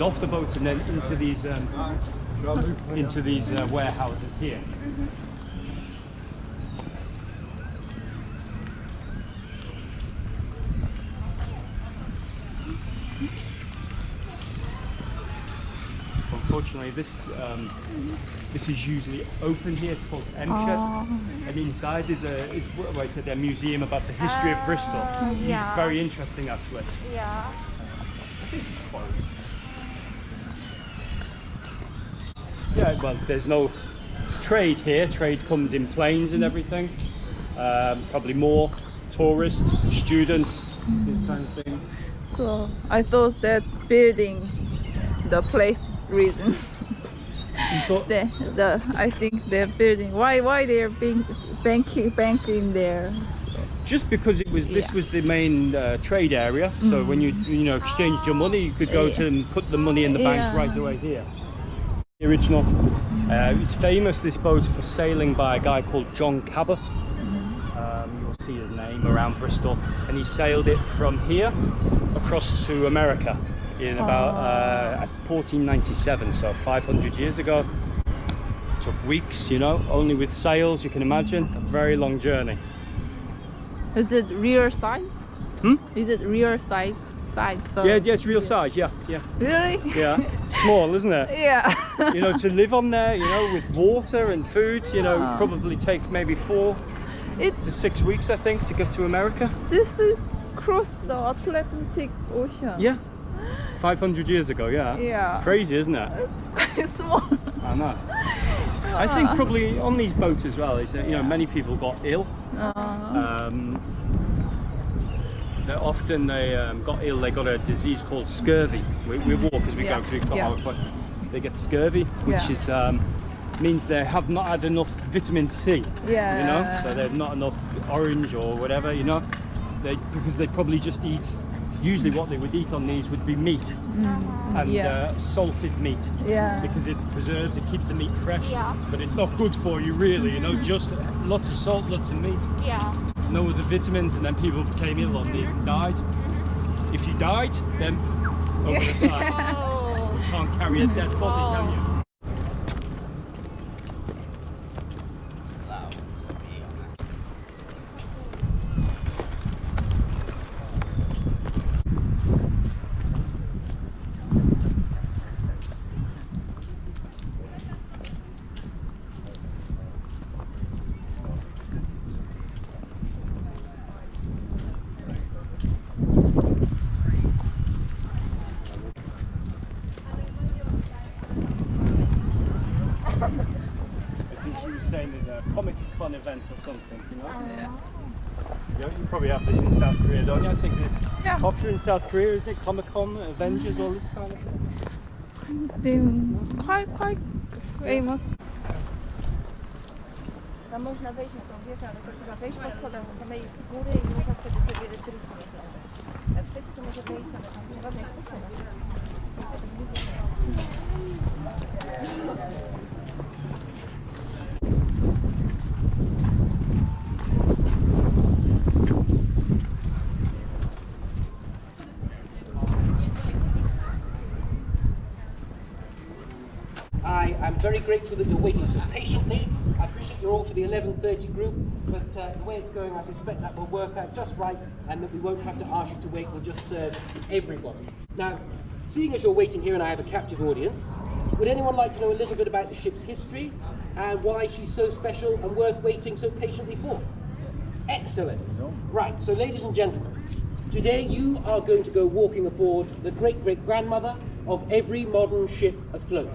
off the boat and then into these warehouses here. Unfortunately, this is usually open here. It's called M-Shed, and inside is what I said, a museum about the history of Bristol. Yeah. It's very interesting, actually. Yeah. I think it's closed. Yeah, well, there's no trade here. Trade comes in planes and everything. Probably more tourists, students, this kind of thing. So I thought that building, the place reason. So, I think they're building. Why they're being banking there? just because this was the main trade area. So when you exchanged your money, you could go to and put the money in the bank right away here. The original. It's famous, this boat, for sailing by a guy called John Cabot. You'll see his name around Bristol, and he sailed it from here across to America in about 1497, so 500 years ago. Took weeks, only with sails. You can imagine a very long journey. Is it real size? Is it real size? So Yeah, it's real size. Yeah. Really? Yeah, small, isn't it? Yeah. To live on there, with water and food, probably take maybe 4 to 6 weeks, I think, to get to America. This is across the Atlantic Ocean. Yeah, 500 years ago. Yeah. Yeah. Crazy, isn't it? It's quite small. I know. I think probably on these boats as well is that many people got ill. They often got ill. They got a disease called scurvy. We walk as we go to but they get scurvy, which is means they have not had enough vitamin C. Yeah. So they've not enough orange or whatever. Because they probably just eat. Usually, what they would eat on these would be meat and salted meat. Yeah. Because it preserves, it keeps the meat fresh. Yeah. But it's not good for you, really. Just lots of salt, lots of meat. Yeah. No other vitamins, and then people became ill on these and died. If you died, then over the side. Oh. You can't carry a dead body, can you? There's a Comic Con event or something, Yeah. You probably have this in South Korea, don't you? I think it's popular in South Korea, isn't it? Comic Con, Avengers, all this kind of thing. They're quite famous. Tam można wejść na tą wieżę, ale to trzeba wejść pod schodem do samej góry i można wtedy sobie turystów oglądać. Jak chcecie, to może wejść, ale tam nie żadnych sposobów. I'm very grateful that you're waiting so patiently. I appreciate you're all for the 11:30 group, but the way it's going, I suspect that will work out just right, and that we won't have to ask you to wait. We'll just serve everybody. Now, seeing as you're waiting here and I have a captive audience, would anyone like to know a little bit about the ship's history and why she's so special and worth waiting so patiently for? Excellent. Right, so ladies and gentlemen, today you are going to go walking aboard the great-great-grandmother of every modern ship afloat.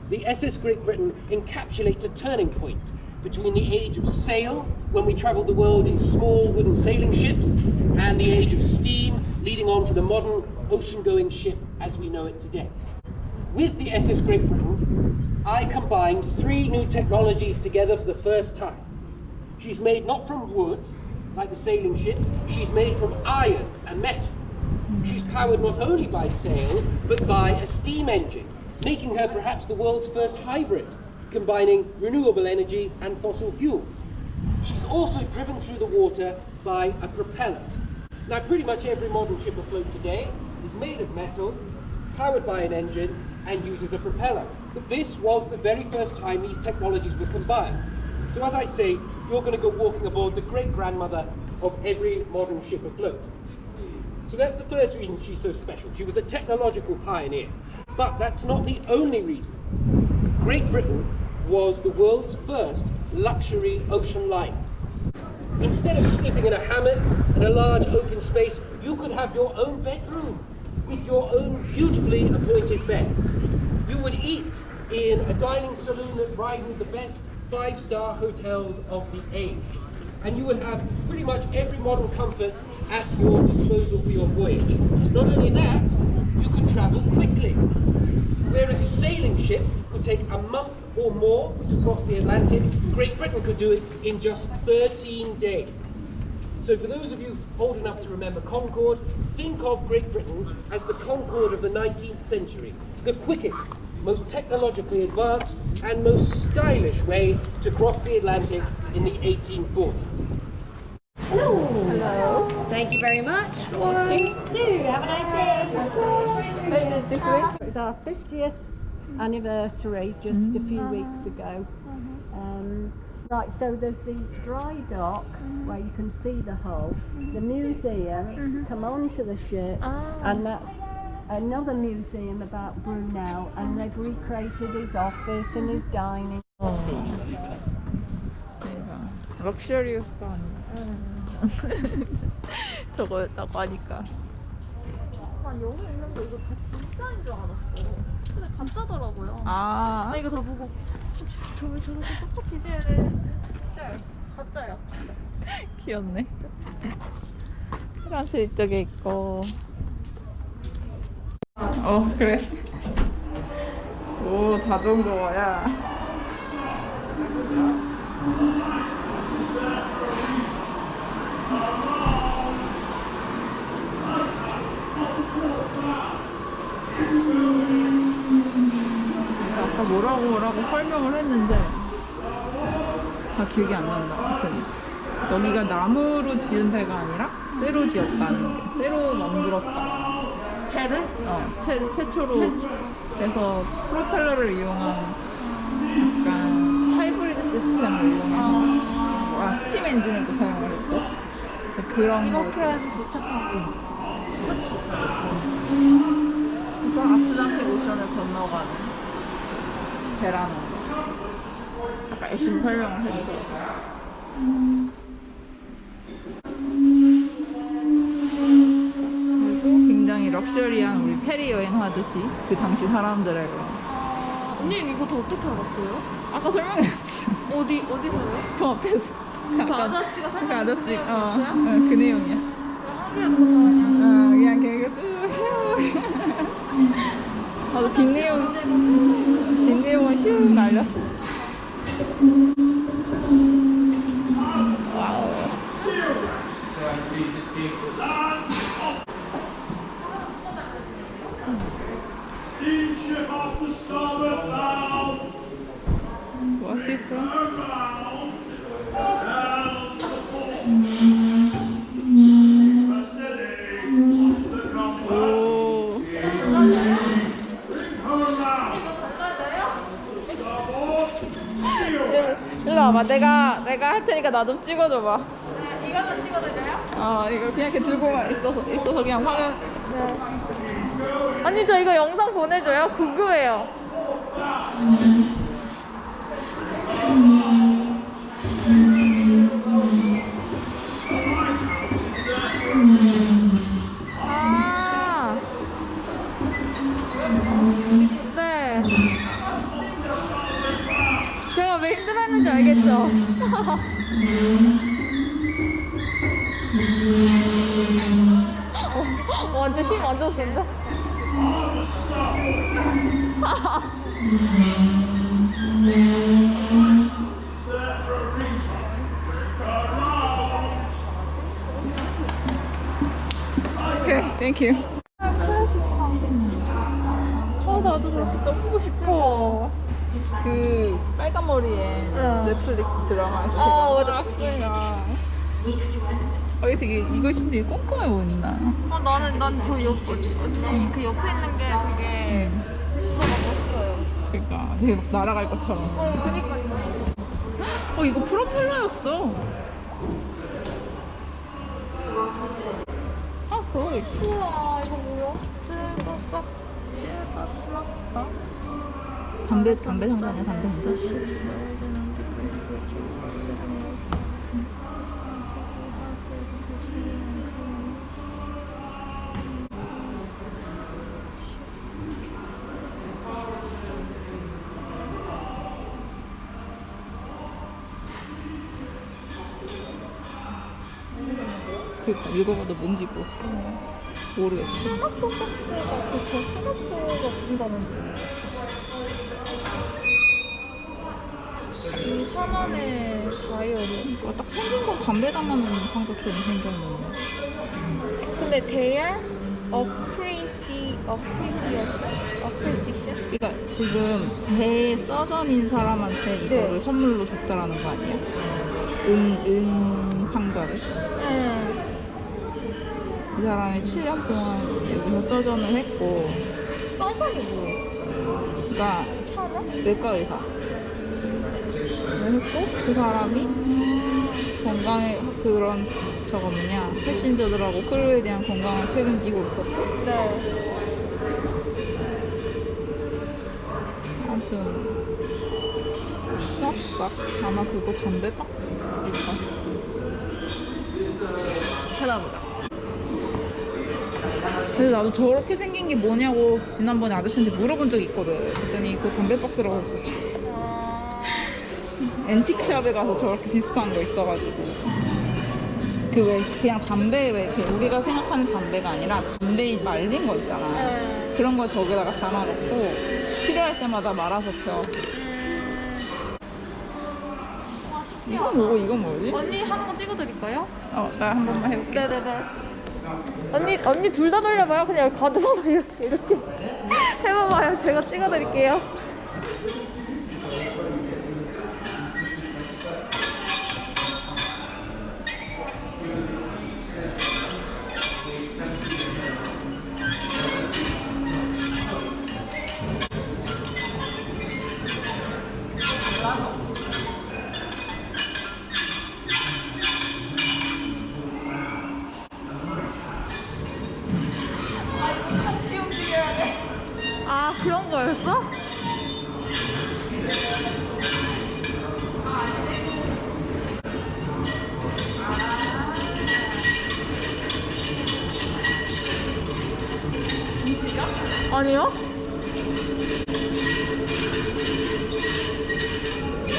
The SS Great Britain encapsulates a turning point between the age of sail, when we travelled the world in small wooden sailing ships, and the age of steam, leading on to the modern ocean-going ship as we know it today. With the SS Great Britain, I combined 3 new technologies together for the first time. She's made not from wood, like the sailing ships, she's made from iron and metal. She's powered not only by sail, but by a steam engine, making her perhaps the world's first hybrid, combining renewable energy and fossil fuels. She's also driven through the water by a propeller. Now, pretty much every modern ship afloat today is made of metal, powered by an engine, and uses a propeller. But this was the very first time these technologies were combined. So as I say, you're going to go walking aboard the great-grandmother of every modern ship afloat. So that's the first reason she's so special. She was a technological pioneer. But that's not the only reason. Great Britain was the world's first luxury ocean liner. Instead of sleeping in a hammock in a large open space, you could have your own bedroom with your own beautifully appointed bed. You would eat in a dining saloon that rivaled the best 5-star hotels of the age. And you would have pretty much every modern comfort at your disposal for your voyage. Not only that, you could travel quickly. Whereas a sailing ship could take a month or more to cross the Atlantic, Great Britain could do it in just 13 days. So for those of you old enough to remember Concorde, think of Great Britain as the Concorde of the 19th century, the quickest, most technologically advanced and most stylish way to cross the Atlantic in the 1840s. Hello. Hello. Thank you very much. 1, 2. Have a nice day. This way? It's our 50th anniversary just a few weeks ago. Right, so there's the dry dock where you can see the hull, the museum, come onto the ship, and that's another museum about Brunel, and they've recreated his office and his dining. 럭셔리했어. 저거였다고 하니까. 난 여기 있는 거 이거 다 진짜인 줄 알았어. 근데 가짜더라고요. 아, 이거 다 보고 저왜 저렇게 똑같이 지어야 돼? 가짜야. 귀엽네. 화장실 이쪽에 있고. 그래. 오, 자전거야. 아까 뭐라고 설명을 했는데 다 기억이 안 난다. 하여튼 여기가 나무로 지은 배가 아니라 쇠로 지었다는 게, 쇠로 만들었다. 배를? 최초로. 그래서 프로펠러를 이용한 약간 하이브리드 시스템을 이용해서 스팀 엔진을 또 사용을 했고 그런 이렇게 해서 도착하고. 그쵸? 그래서 아틀란틱 오션을 건너가는 배라는 거. 아까 열심히 설명을 해주더라고요. 그리고 굉장히 럭셔리한 우리 페리 여행하듯이 그 당시 사람들의 언니 이거 더 어떻게 알았어요? 아까 설명했지. 어디서요? 그 앞에서. 그 아저씨가 그 아저씨, 설명한 그 내용이야. 한글에 누가 더 하냐? 그냥 걔가 쭉. 나도 뒷내용은 슉 날렸어. 와우. What's it from? 일로 와봐. 내가 할 테니까 나 좀 찍어줘봐. 이거 좀 찍어도 돼요? 이거 그냥 이렇게 들고만 있어서 그냥 화면. 언니 저 이거 영상 보내줘요? 궁금해요. 네. 제가 왜 힘들었는지 알겠죠? 완전 힘 완전 센다. 오케이, 땡큐. 나도 저렇게 써보고 싶어. 그 빨간 머리에 넷플릭스 드라마에서 걔가 맞아. 학생이야. 되게 이것이 되게 꼼꼼해 보인다. 난 저 언니 그 옆에 있는 게 되게 진짜 멋있어요. 그러니까 되게 막 날아갈 것처럼. 그니까요. 이거 프로펠러였어. 그거 있고. 우와, 이거 뭐야? 실버 슬랍다. 담배 상자냐, 담배 상자? 그니까 읽어봐도 뭔지 모르겠어. 스마트 박스가 저 스마트가 무슨 단어인지 모르겠어. 이 선원의 다이어리. 그러니까 딱 생긴 건 담배 담아놓는 상자처럼 생겼는데. 근데 their appreciation? 그러니까 지금 대서전인 사람한테 이거를 선물로 줬다라는 거 아니야? 은 상자를. 이 사람이 7년 동안 여기서 서전을 했고. 서전이 뭐예요? 그러니까 외과 의사. 했고 그 사람이 건강에 그런 저거 뭐냐 패신저들하고 크루에 대한 건강을 책임지고 있었고. 네. 아무튼 스나프 박스 아마 그거 담배 박스일까? 찾아보자. 근데 나도 저렇게 생긴 게 뭐냐고 지난번에 아저씨한테 물어본 적이 있거든. 그랬더니 그거 담배 박스라고 했었지. 앤틱샵에 가서 저렇게 비슷한 거 있어가지고 그 왜 그냥 담배 왜 이렇게 우리가 생각하는 담배가 아니라 담배 말린 거 있잖아. 그런 거 저기다가 담아놓고 필요할 때마다 말아서 펴. 이건 뭐고 이건 뭐지? 언니 하는 거 찍어드릴까요? 나 한 번만 해볼게. 네네네. 언니 둘 다 돌려봐요. 그냥 가드선을 이렇게 해봐봐요. 제가 찍어드릴게요. 아, 그런 거였어? 아니요?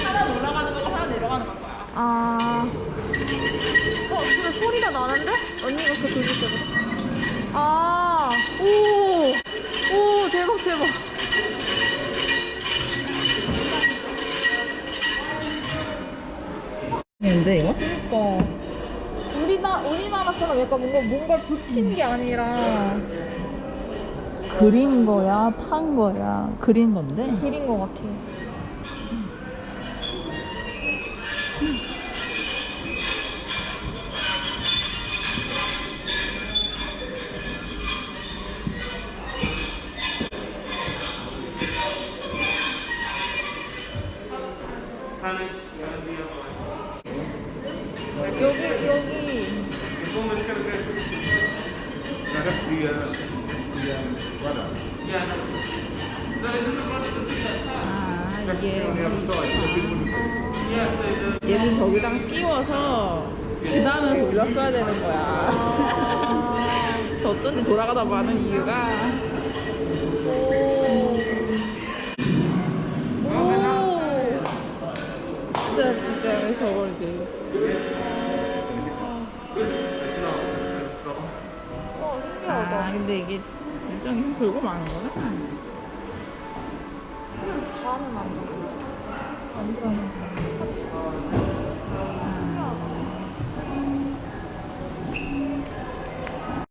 하나 올라가는 거고 하나 내려가는 걸 거야. 아. 근데 소리가 나는데? 언니가 그거 들을 때보다. 아. 오. 오, 대박, 대박. 근데 이거? 그니까. 우리나라처럼 약간 뭔가를 붙인 게 아니라 그린 거야, 판 거야, 그린 건데. 그린 거 같아. 여기. 아, 이게 얘를 저기다가 끼워서 그 다음에 돌렸어야 되는 거야. 어쩐지 돌아가다 마는 이유가. 진짜 왜 저걸지. 신기하다. 근데 이게 일정이 좀 돌고 마는 거네. 다는 안 돼. 안 들어가는 거.